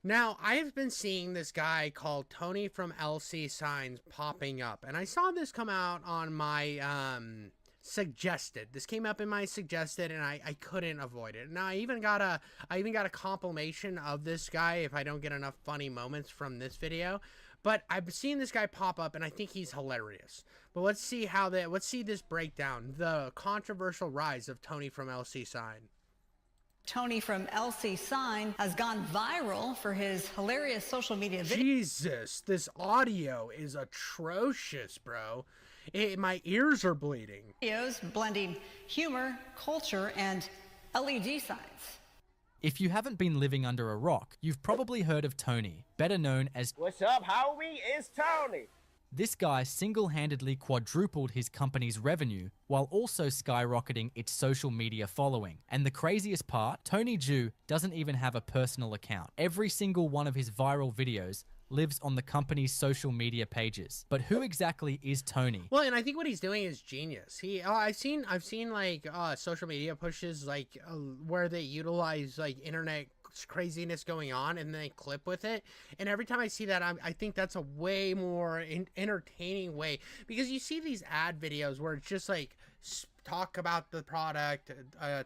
Now, I've been seeing this guy called Tony from LC Signs popping up, and I saw this come out on my suggested. This came up in my suggested, and I couldn't avoid it. Now, I even got a compilation of this guy if I don't get enough funny moments from this video. But I've seen this guy pop up, and I think he's hilarious. But let's see this breakdown. The controversial rise of Tony from LC Sign. Tony from LC Sign has gone viral for his hilarious social media videos. Jesus, this audio is atrocious, bro. My ears are bleeding. Videos blending humor, culture, and LED signs. If you haven't been living under a rock, you've probably heard of Tony, better known as What's up, homie? It's Tony. This guy single-handedly quadrupled his company's revenue while also skyrocketing its social media following. And the craziest part, Tony Zhu doesn't even have a personal account. Every single one of his viral videos lives on the company's social media pages. But who exactly is Tony? Well, and I think what he's doing is genius. I've seen like social media pushes like where they utilize like internet craziness going on and then they clip with it, and every time I see that I think that's a way more entertaining way, because you see these ad videos where it's just like talk about the product,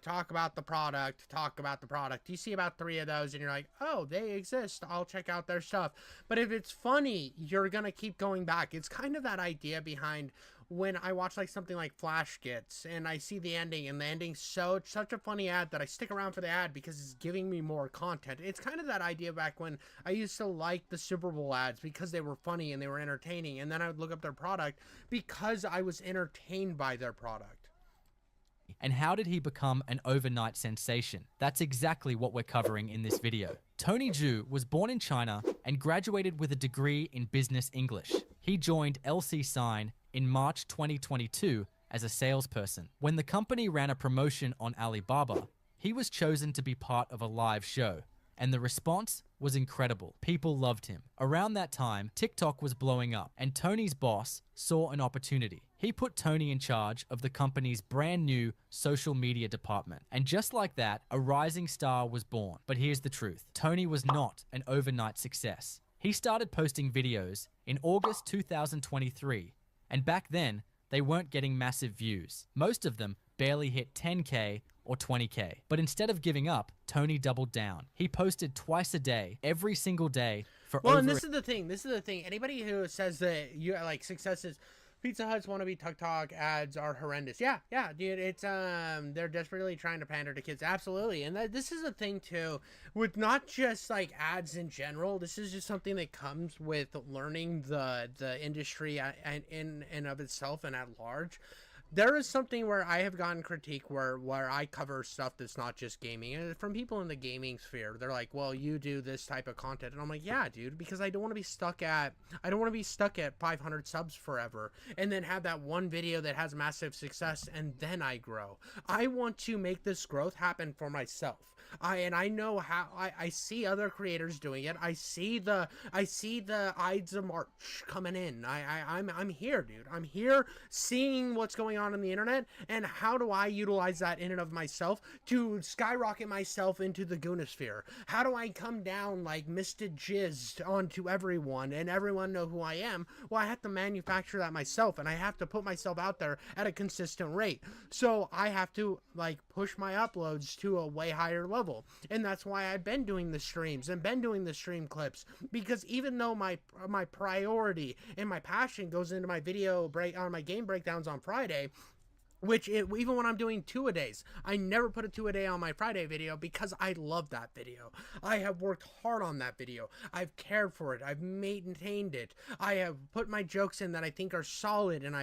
talk about the product, talk about the product. You see about 3 of those and you're like, oh, they exist, I'll check out their stuff. But if it's funny, you're gonna keep going back. It's kind of that idea behind when I watch like something like Flash Gets and I see the ending, and the ending's such a funny ad that I stick around for the ad because it's giving me more content. It's kind of that idea back when I used to like the Super Bowl ads because they were funny and they were entertaining, and then I would look up their product because I was entertained by their product. And how did he become an overnight sensation? That's exactly what we're covering in this video. Tony Zhu was born in China and graduated with a degree in business English. He joined LC Sign in March 2022 as a salesperson. When the company ran a promotion on Alibaba, he was chosen to be part of a live show, and the response was incredible. People loved him. Around that time, TikTok was blowing up, and Tony's boss saw an opportunity. He put Tony in charge of the company's brand new social media department. And just like that, a rising star was born. But here's the truth. Tony was not an overnight success. He started posting videos in August 2023, and back then, they weren't getting massive views. Most of them barely hit 10K or 20K. But instead of giving up, Tony doubled down. He posted twice a day, every single day for Well, and this is the thing. Anybody who says that you like success is Pizza Hut's wannabe TikTok ads are horrendous. Yeah, dude, it's they're desperately trying to pander to kids. Absolutely. And this is a thing too with not just like ads in general. This is just something that comes with learning the industry in and of itself and at large. There is something where I have gotten critique where I cover stuff that's not just gaming, and from people in the gaming sphere. They're like, well, you do this type of content, and I'm like, yeah, dude, because I don't want to be stuck at 500 subs forever and then have that one video that has massive success and then I grow. I want to make this growth happen for myself. I know how. I see other creators doing it. I see the Ides of March coming in. I'm here, dude. I'm here seeing what's going on the internet, and how do I utilize that in and of myself to skyrocket myself into the goonosphere? How do I come down like Mr. Jizz onto everyone and everyone know who I am? Well, I have to manufacture that myself, and I have to put myself out there at a consistent rate. So I have to like push my uploads to a way higher level, and that's why I've been doing the streams and been doing the stream clips, because even though my priority and my passion goes into my my game breakdowns on Friday, which even when I'm doing 2-a-days, I never put a 2-a-day on my Friday video because I love that video. I have worked hard on that video. I've cared for it. I've maintained it. I have put my jokes in that I think are solid, and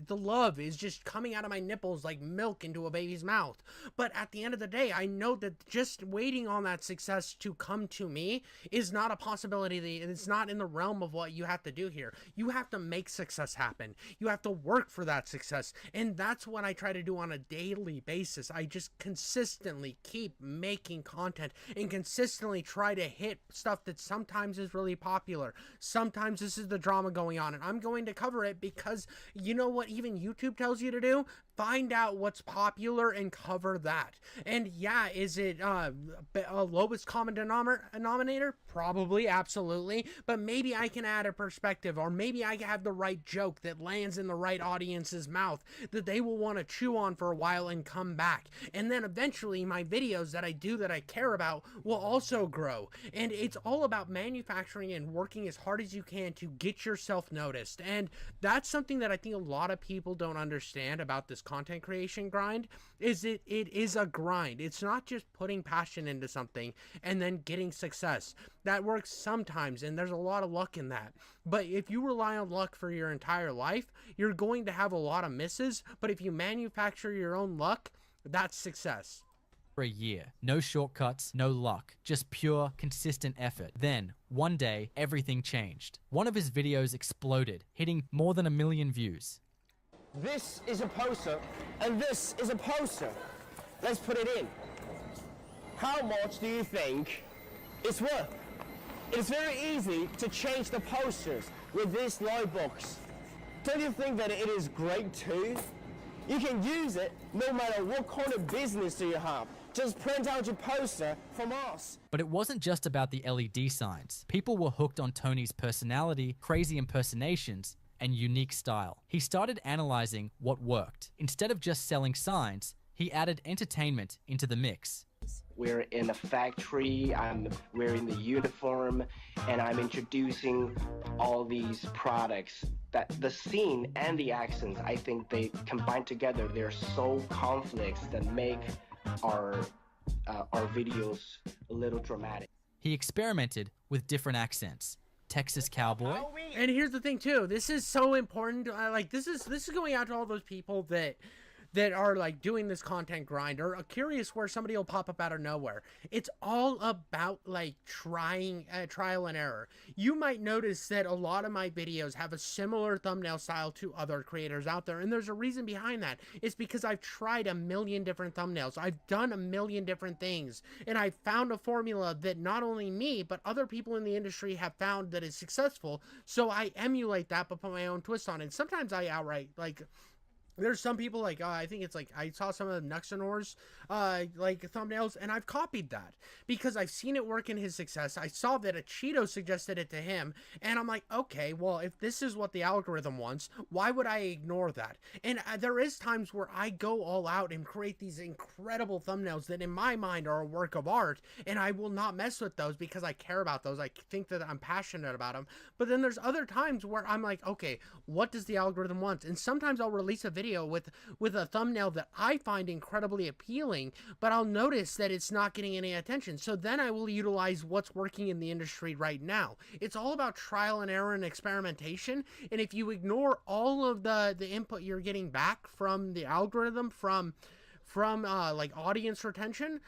the love is just coming out of my nipples like milk into a baby's mouth. But at the end of the day, I know that just waiting on that success to come to me is not a possibility. It's not in the realm of what you have to do here. You have to make success happen. You have to work for that success, and that's what I try to do on a daily basis. I just consistently keep making content and consistently try to hit stuff that sometimes is really popular. Sometimes this is the drama going on, and I'm going to cover it because you know what even YouTube tells you to do? find out what's popular and cover that. And yeah, is it a lowest common denominator? Probably, absolutely. But maybe I can add a perspective, or maybe I have the right joke that lands in the right audience's mouth that they will want to chew on for a while and come back. And then eventually my videos that I do that I care about will also grow. And it's all about manufacturing and working as hard as you can to get yourself noticed. And that's something that I think a lot of people don't understand about this content creation grind, is it is a grind. It's not just putting passion into something and then getting success. That works sometimes, and there's a lot of luck in that. But if you rely on luck for your entire life, you're going to have a lot of misses. But if you manufacture your own luck, that's success. For a year. No shortcuts, no luck, just pure, consistent effort. Then, one day, everything changed. One of his videos exploded, hitting more than 1 million views. This is a poster, and this is a poster. Let's put it in. How much do you think it's worth? It's very easy to change the posters with this Lightbox. Don't you think that it is great too? You can use it no matter what kind of business do you have. Just print out your poster from us. But it wasn't just about the LED signs. People were hooked on Tony's personality, crazy impersonations, and unique style. He started analyzing what worked. Instead of just selling signs, he added entertainment into the mix. We're in a factory, I'm wearing the uniform, and I'm introducing all these products. That the scene and the accents, I think they combine together. They're so conflicts that make our videos a little dramatic. He experimented with different accents. Texas cowboy. And here's the thing too. This is so important. Like this is going out to all those people that are like doing this content grind or are curious where somebody will pop up out of nowhere. It's all about like trying trial and error. You might notice that a lot of my videos have a similar thumbnail style to other creators out there, and there's a reason behind that. It's because I've tried 1 million different thumbnails. I've done 1 million different things, and I've found a formula that not only me but other people in the industry have found that is successful. So I emulate that but put my own twist on it. And sometimes I outright like, there's some people like, I think it's like, I saw some of the Nuxenor's like thumbnails, and I've copied that because I've seen it work in his success. I saw that a Cheeto suggested it to him, and I'm like, okay, well, if this is what the algorithm wants, why would I ignore that? And there is times where I go all out and create these incredible thumbnails that in my mind are a work of art, and I will not mess with those because I care about those. I think that I'm passionate about them. But then there's other times where I'm like, okay, what does the algorithm want? And sometimes I'll release a video with a thumbnail that I find incredibly appealing, but I'll notice that it's not getting any attention. So then I will utilize what's working in the industry right now. It's all about trial and error and experimentation. And if you ignore all of the input you're getting back from the algorithm, from like audience retention,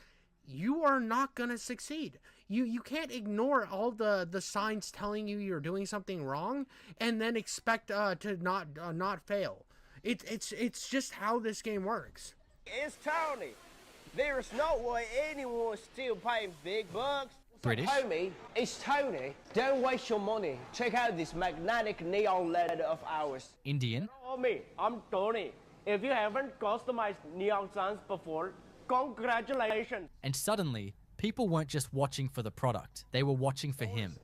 you are not going to succeed. You can't ignore all the signs telling you you're doing something wrong and then expect to not fail. It's just how this game works. It's Tony. There is no way anyone is still paying big bucks. British. Homie, it's Tony. Don't waste your money. Check out this magnetic neon LED of ours. Indian. Hello, me. I'm Tony. If you haven't customized neon signs before, congratulations. And suddenly, people weren't just watching for the product. They were watching for him.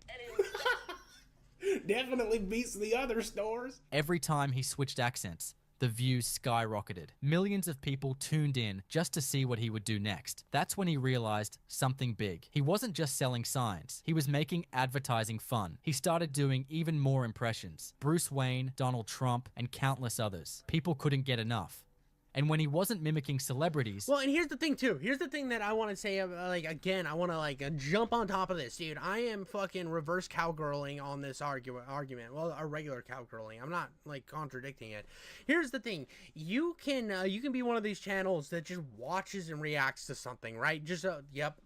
Definitely beats the other stores. Every time he switched accents, the views skyrocketed. Millions of people tuned in just to see what he would do next. That's when he realized something big. He wasn't just selling signs. He was making advertising fun. He started doing even more impressions. Bruce Wayne, Donald Trump, and countless others. People couldn't get enough. And when he wasn't mimicking celebrities... Well, and here's the thing, too. Here's the thing that I want to say, like, again, I want to, like, jump on top of this, dude. I am fucking reverse cowgirling on this argument. Well, a regular cowgirling. I'm not, like, contradicting it. Here's the thing. You can be one of these channels that just watches and reacts to something, right? Just, yep,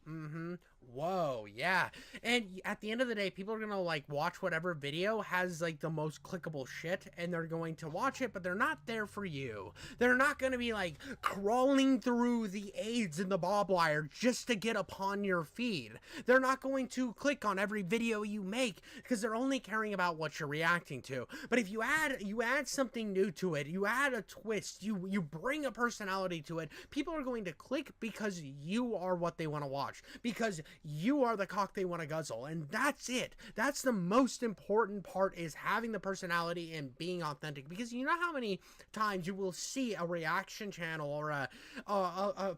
Whoa, yeah. And at the end of the day, people are gonna like watch whatever video has like the most clickable shit, and they're going to watch it, but they're not there for you. They're not gonna be like crawling through the aids in the barbed wire just to get upon your feed. They're not going to click on every video you make because they're only caring about what you're reacting to. But if you add something new to it, you add a twist, you bring a personality to it, people are going to click because you are what they want to watch, because you are the cock they want to guzzle, and that's it. That's the most important part, is having the personality and being authentic. Because you know how many times you will see a reaction channel or a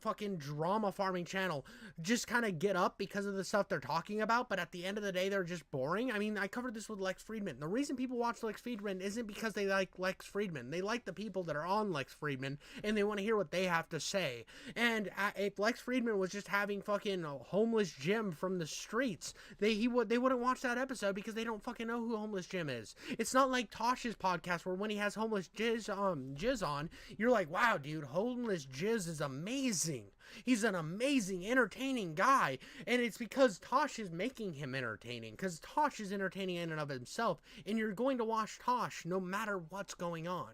fucking drama farming channel just kind of get up because of the stuff they're talking about, but at the end of the day they're just boring. I mean, I covered this with Lex Friedman. The reason people watch Lex Friedman isn't because they like Lex Friedman. They like the people that are on Lex Friedman, and they want to hear what they have to say. And if Lex Friedman was just having fucking homeless Jim from the streets, they wouldn't watch that episode because they don't fucking know who Homeless Jim is. It's not like Tosh's podcast where when he has Homeless Jizz on, you're like, wow, dude, Homeless Jizz is amazing. He's an amazing, entertaining guy. And it's because Tosh is making him entertaining, because Tosh is entertaining in and of himself, and you're going to watch Tosh no matter what's going on.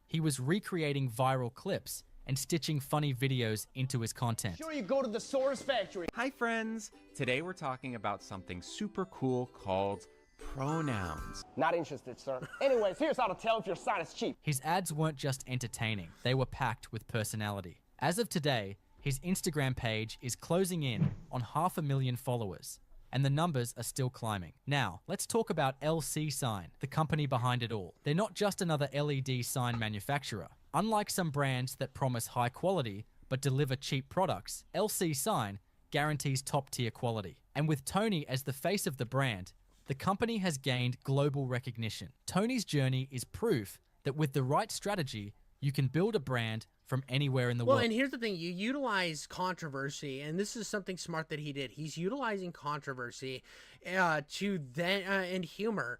He was recreating viral clips and stitching funny videos into his content. Sure, you go to the Source Factory. Hi friends! Today we're talking about something super cool called pronouns. Not interested, sir. Anyways, here's how to tell if your site is cheap. His ads weren't just entertaining, they were packed with personality. As of today, his Instagram page is closing in on 500,000 followers, and the numbers are still climbing. Now, let's talk about LC Sign, the company behind it all. They're not just another LED sign manufacturer. Unlike some brands that promise high quality but deliver cheap products, LC Sign guarantees top-tier quality. And with Tony as the face of the brand, the company has gained global recognition. Tony's journey is proof that with the right strategy, you can build a brand from anywhere in the world. Well, and here's the thing, you utilize controversy, and this is something smart that he did. He's utilizing controversy to then and humor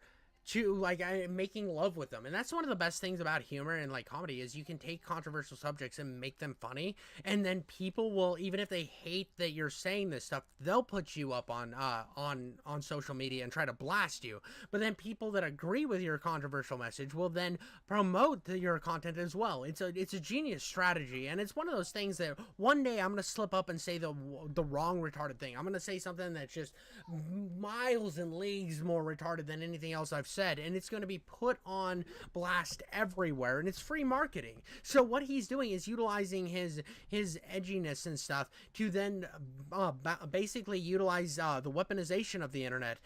to like making love with them. And that's one of the best things about humor and like comedy, is you can take controversial subjects and make them funny, and then people will, even if they hate that you're saying this stuff, they'll put you up on social media and try to blast you. But then people that agree with your controversial message will then promote your content as well. It's a genius strategy, and it's one of those things that one day I'm gonna slip up and say the wrong retarded thing. I'm gonna say something that's just miles and leagues more retarded than anything else I've said, and it's going to be put on blast everywhere, and it's free marketing. So what he's doing is utilizing his edginess and stuff to then basically utilize the weaponization of the internet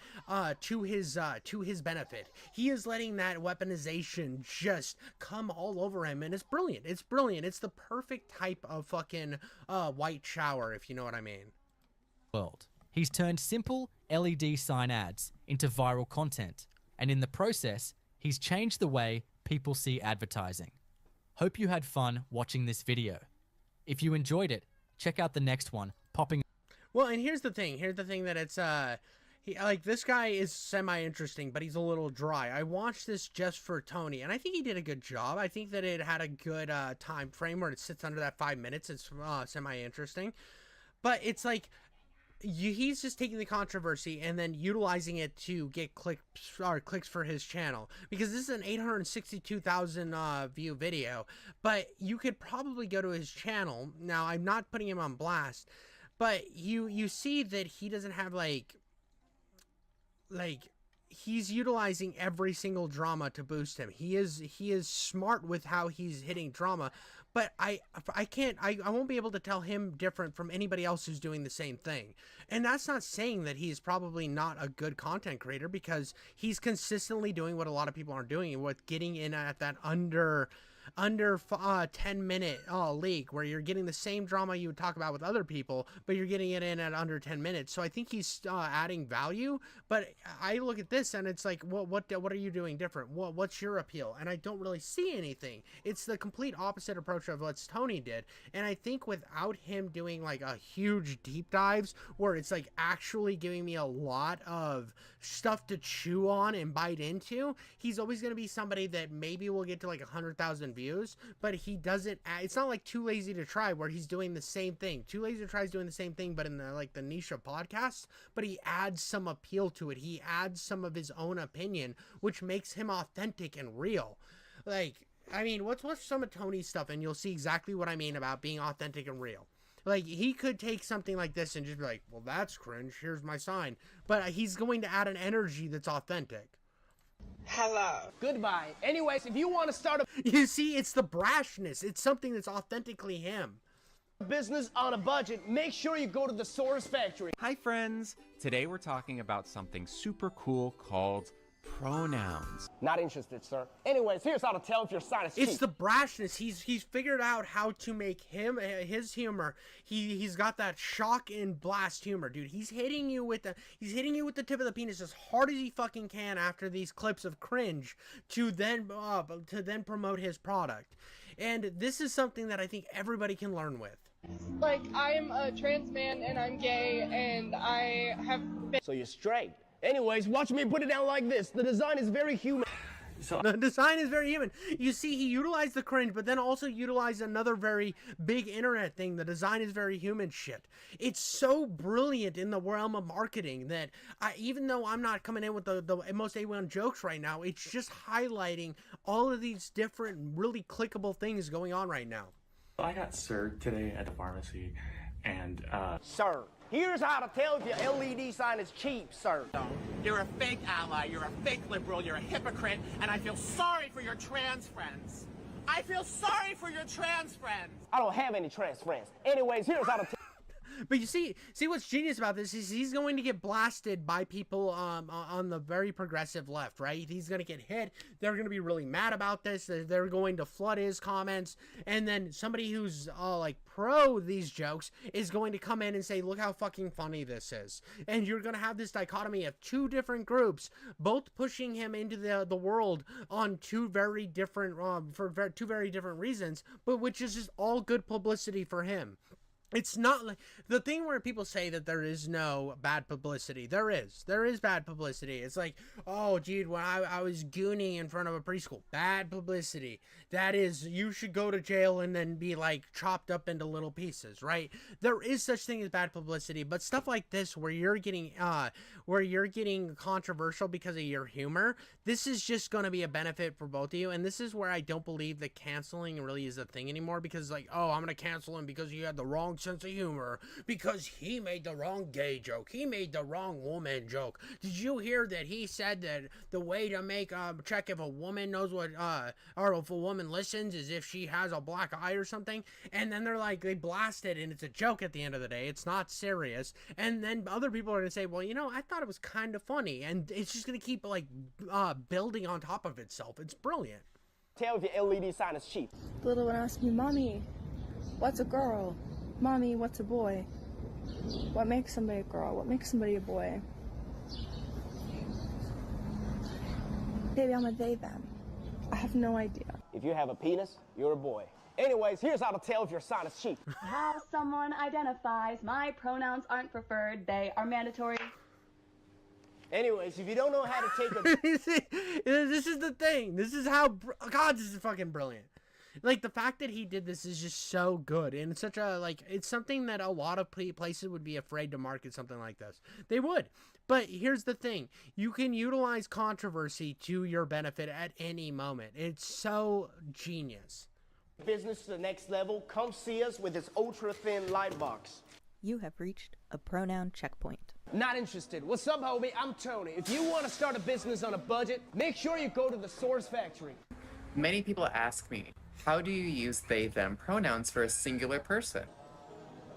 to his benefit. He is letting that weaponization just come all over him, and it's brilliant. It's brilliant. It's the perfect type of fucking white shower, if you know what I mean. World. He's turned simple LED sign ads into viral content, and in the process, he's changed the way people see advertising. Hope you had fun watching this video. If you enjoyed it, check out the next one popping. Well, and here's the thing that it's this guy is semi-interesting, but he's a little dry. I watched this just for Tony, and I think he did a good job. I think that it had a good time frame where it sits under that 5 minutes. It's semi-interesting, but it's like he's just taking the controversy and then utilizing it to get clicks for his channel, because this is an 862,000 view video. But you could probably go to his channel. Now, I'm not putting him on blast, but you see that he doesn't have like he's utilizing every single drama to boost him. He is smart with how he's hitting drama, but I won't be able to tell him different from anybody else who's doing the same thing. And that's not saying that he's probably not a good content creator, because he's consistently doing what a lot of people aren't doing, with getting in at that under 10-minute leak, where you're getting the same drama you would talk about with other people, but you're getting it in at under 10 minutes. So I think he's adding value. But I look at this and it's like, what are you doing different? What's your appeal? And I don't really see anything. It's the complete opposite approach of what Tony did. And I think without him doing like a huge deep dives where it's like actually giving me a lot of stuff to chew on and bite into, he's always going to be somebody that maybe will get to like 100,000 views, but he doesn't it's not like Too Lazy to Try where he's doing the same thing. Too Lazy to Try is doing the same thing, but in the niche of podcasts, but he adds some appeal to it. He adds some of his own opinion, which makes him authentic and real. Like, I mean, watch some of Tony's stuff and you'll see exactly what I mean about being authentic and real. Like, he could take something like this and just be like, well, that's cringe, here's my sign. But he's going to add an energy that's authentic. Hello. Goodbye. Anyways, if you want to start You see, it's the brashness. It's something that's authentically him. a business on a budget, make sure you go to the Source Factory. Hi, friends. Today we're talking about something super cool called pronouns. Not interested, sir. Anyways, here's how to tell if your sign is cheap. It's the brashness. He's figured out how to make his humor. He's got that shock and blast humor, dude. He's hitting you with the tip of the penis as hard as he fucking can after these clips of cringe to then promote his product. And this is something that I think everybody can learn with. Like, I'm a trans man and I'm gay and I have been. So you're straight. Anyways, watch me put it down like this. The design is very human. The design is very human. You see, he utilized the cringe, but then also utilized another very big internet thing. The design is very human shit. It's so brilliant in the realm of marketing that even though I'm not coming in with the most A1 jokes right now, it's just highlighting all of these different, really clickable things going on right now. I got served today at the pharmacy, and Sir, here's how to tell if your LED sign is cheap, sir. You're a fake ally, you're a fake liberal, you're a hypocrite, and I feel sorry for your trans friends. I feel sorry for your trans friends. I don't have any trans friends. Anyways, here's how to tell. But you see what's genius about this is he's going to get blasted by people on the very progressive left, right? He's going to get hit. They're going to be really mad about this. They're going to flood his comments. And then somebody who's like pro these jokes is going to come in and say, look how fucking funny this is. And you're going to have this dichotomy of two different groups, both pushing him into the world on two very different, two very different reasons, but which is just all good publicity for him. It's not like the thing where people say that there is no bad publicity. There is bad publicity. It's like, oh, dude, when I was gooning in front of a preschool, bad publicity. That is, you should go to jail and then be like chopped up into little pieces, right? There is such thing as bad publicity, but stuff like this where you're getting controversial because of your humor, this is just going to be a benefit for both of you. And this is where I don't believe that canceling really is a thing anymore, because like, oh, I'm going to cancel him because he had the wrong sense of humor, because he made the wrong gay joke, he made the wrong woman joke. Did you hear that he said that the way to make check if a woman knows what or if a woman listens is if she has a black eye or something? And then they're like, they blast it and it's a joke at the end of the day, it's not serious. And then other people are gonna say, well, you know, I thought it was kind of funny, and it's just gonna keep like building on top of itself. It's brilliant. Tell if your LED sign is cheap. The little one asked me, Mommy, what's a girl? Mommy, what's a boy? What makes somebody a girl? What makes somebody a boy? Baby, I'm a they, them. I have no idea. If you have a penis, you're a boy. Anyways, here's how to tell if your sign is cheap. How someone identifies. My pronouns aren't preferred. They are mandatory. Anyways, if you don't know how to take a... This is the thing. This is how... God, this is fucking brilliant. Like, the fact that he did this is just so good, and it's such a, like, it's something that a lot of places would be afraid to market something like this. They would. But here's the thing. You can utilize controversy to your benefit at any moment. It's so genius. Business to the next level, come see us with this ultra-thin light box. You have reached a pronoun checkpoint. Not interested. What's up, homie? I'm Tony. If you want to start a business on a budget, make sure you go to the Source Factory. Many people ask me, how do you use they, them pronouns for a singular person?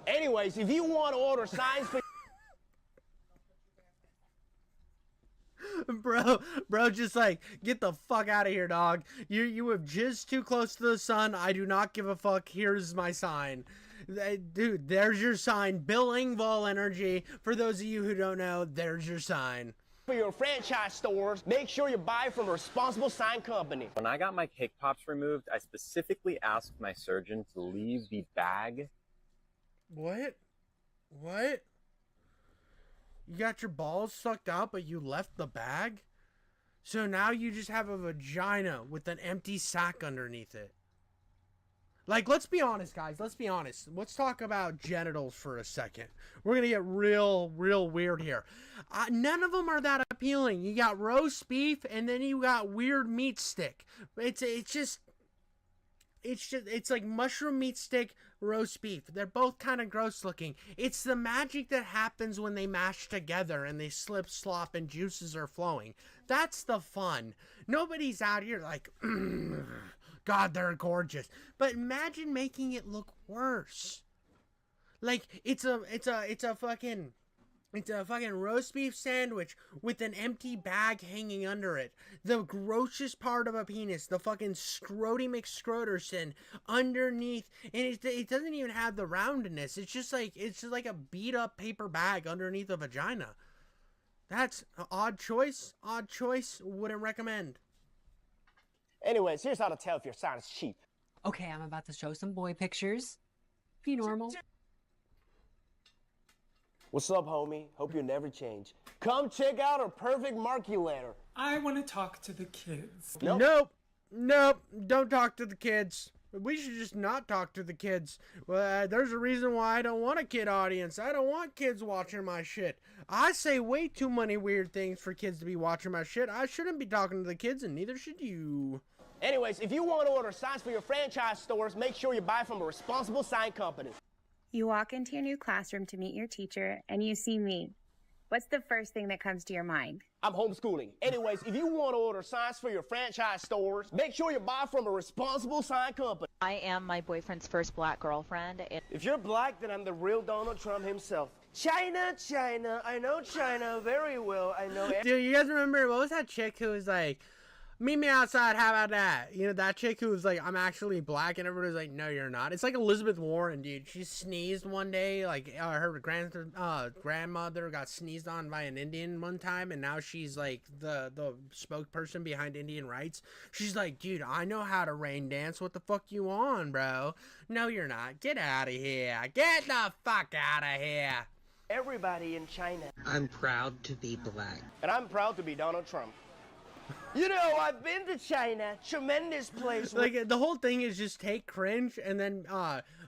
Anyways, if you want to order signs for... Bro, just like, get the fuck out of here, dog. You have just too close to the sun. I do not give a fuck. Here's my sign. Dude, there's your sign. Bill Engvall energy. For those of you who don't know, there's your sign. For your franchise stores, make sure you buy from a responsible sign company. When I got my cake pops removed, I specifically asked my surgeon to leave the bag. What? What? You got your balls sucked out, but you left the bag? So now you just have a vagina with an empty sack underneath it. Like, let's be honest, guys. Let's be honest. Let's talk about genitals for a second. We're going to get real weird here. None of them are that appealing. You got roast beef, and then you got weird meat stick. It's like mushroom meat stick, roast beef. They're both kind of gross looking. It's the magic that happens when they mash together and they slip, slop, and juices are flowing. That's the fun. Nobody's out here like, God, they're gorgeous. But imagine making it look worse. Like, it's a fucking roast beef sandwich with an empty bag hanging under it. The grossest part of a penis, the fucking Scroty McScroterson underneath, and it doesn't even have the roundness. It's just like a beat up paper bag underneath a vagina. That's an odd choice. Odd choice. Wouldn't recommend. Anyways, here's how to tell if your sign is cheap. Okay, I'm about to show some boy pictures. Be normal. What's up, homie? Hope you never change. Come check out our perfect marculator. I want to talk to the kids. Nope. Don't talk to the kids. We should just not talk to the kids. There's a reason why I don't want a kid audience. I don't want kids watching my shit. I say way too many weird things for kids to be watching my shit. I shouldn't be talking to the kids, and neither should you. Anyways, if you want to order signs for your franchise stores, make sure you buy from a responsible sign company. You walk into your new classroom to meet your teacher, and you see me. What's the first thing that comes to your mind? I'm homeschooling. Anyways, if you want to order signs for your franchise stores, make sure you buy from a responsible sign company. I am my boyfriend's first black girlfriend. If you're black, then I'm the real Donald Trump himself. China, I know China very well. I know. Dude, you guys remember, what was that chick who was like, meet me outside, how about that? You know, that chick who was like, I'm actually black, and everybody was like, no, you're not. It's like Elizabeth Warren, dude. She sneezed one day, like, her grandmother got sneezed on by an Indian one time, and now she's like the spokesperson behind Indian rights. She's like, dude, I know how to rain dance. What the fuck you on, bro? No, you're not. Get out of here. Get the fuck out of here. Everybody in China. I'm proud to be black. And I'm proud to be Donald Trump. You know, I've been to China. Tremendous place. Like, the whole thing is just take cringe and then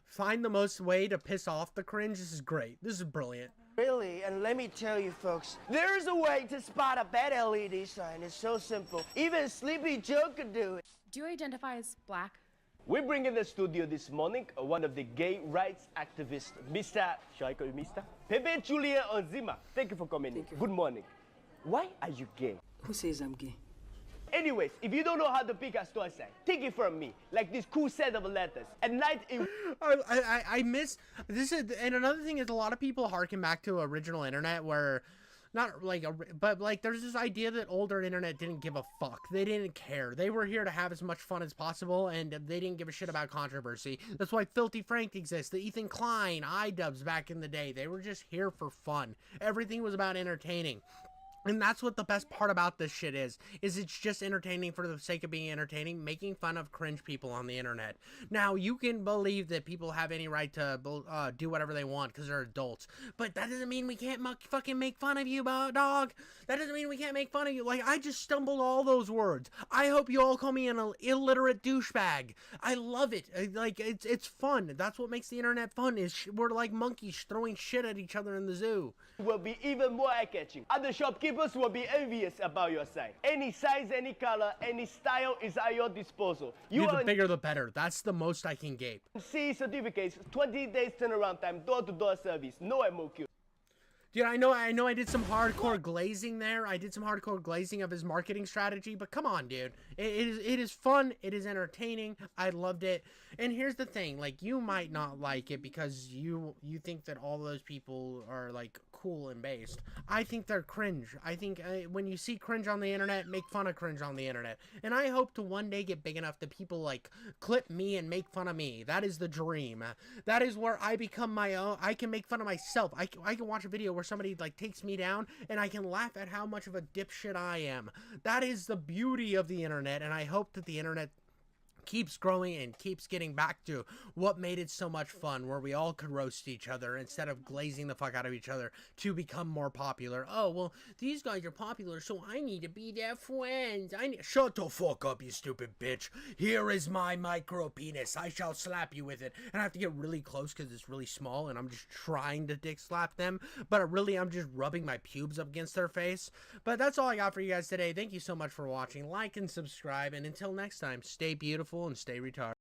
find the most way to piss off the cringe. This is great. This is brilliant. Really, and let me tell you folks, there's a way to spot a bad LED sign. It's so simple. Even Sleepy Joe could do it. Do you identify as black? We bring in the studio this morning one of the gay rights activists, Mr. Shall I call you Mr.? Pepe Julia Onzima. Thank you for coming in. Good morning. Why are you gay? Who says I'm gay? Anyways, if you don't know how to pick a store sign, take it from me, like this cool set of letters. At night, I miss this. And another thing is, a lot of people harken back to original internet, where not like but like there's this idea that older internet didn't give a fuck. They didn't care. They were here to have as much fun as possible, and they didn't give a shit about controversy. That's why Filthy Frank exists. The Ethan Klein, iDubbbz back in the day. They were just here for fun. Everything was about entertaining. And that's what the best part about this shit is it's just entertaining for the sake of being entertaining, making fun of cringe people on the internet. Now, you can believe that people have any right to do whatever they want because they're adults, but that doesn't mean we can't fucking make fun of you, dog. That doesn't mean we can't make fun of you. Like, I just stumbled all those words. I hope you all call me an illiterate douchebag. I love it. Like, it's fun. That's what makes the internet fun, is we're like monkeys throwing shit at each other in the zoo. Will be even more eye-catching. Other shopkeepers will be envious about your sign. Any size, any color, any style is at your disposal. Dude, the bigger the better. That's the most I can gape. CE certificates, 20 days turnaround time, door-to-door service, no MOQ. Dude, I know I did some hardcore glazing there. I did some hardcore glazing of his marketing strategy, but come on, dude. It is fun. It is entertaining. I loved it. And here's the thing, like, you might not like it because you think that all those people are, like, cool and based. I think they're cringe. I think when you see cringe on the internet, make fun of cringe on the internet. And I hope to one day get big enough that people, like, clip me and make fun of me. That is the dream. That is where I become my own. I can make fun of myself. I can watch a video where somebody, like, takes me down and I can laugh at how much of a dipshit I am. That is the beauty of the internet, and I hope that the internet keeps growing and keeps getting back to what made it so much fun, where we all could roast each other instead of glazing the fuck out of each other to become more popular. Oh, well, these guys are popular, so I need to be their friends. Shut the fuck up, you stupid bitch. Here is my micro penis. I shall slap you with it. And I have to get really close because it's really small and I'm just trying to dick slap them, but really I'm just rubbing my pubes up against their face. But that's all I got for you guys today. Thank you so much for watching. Like and subscribe, and until next time, stay beautiful and stay retarded.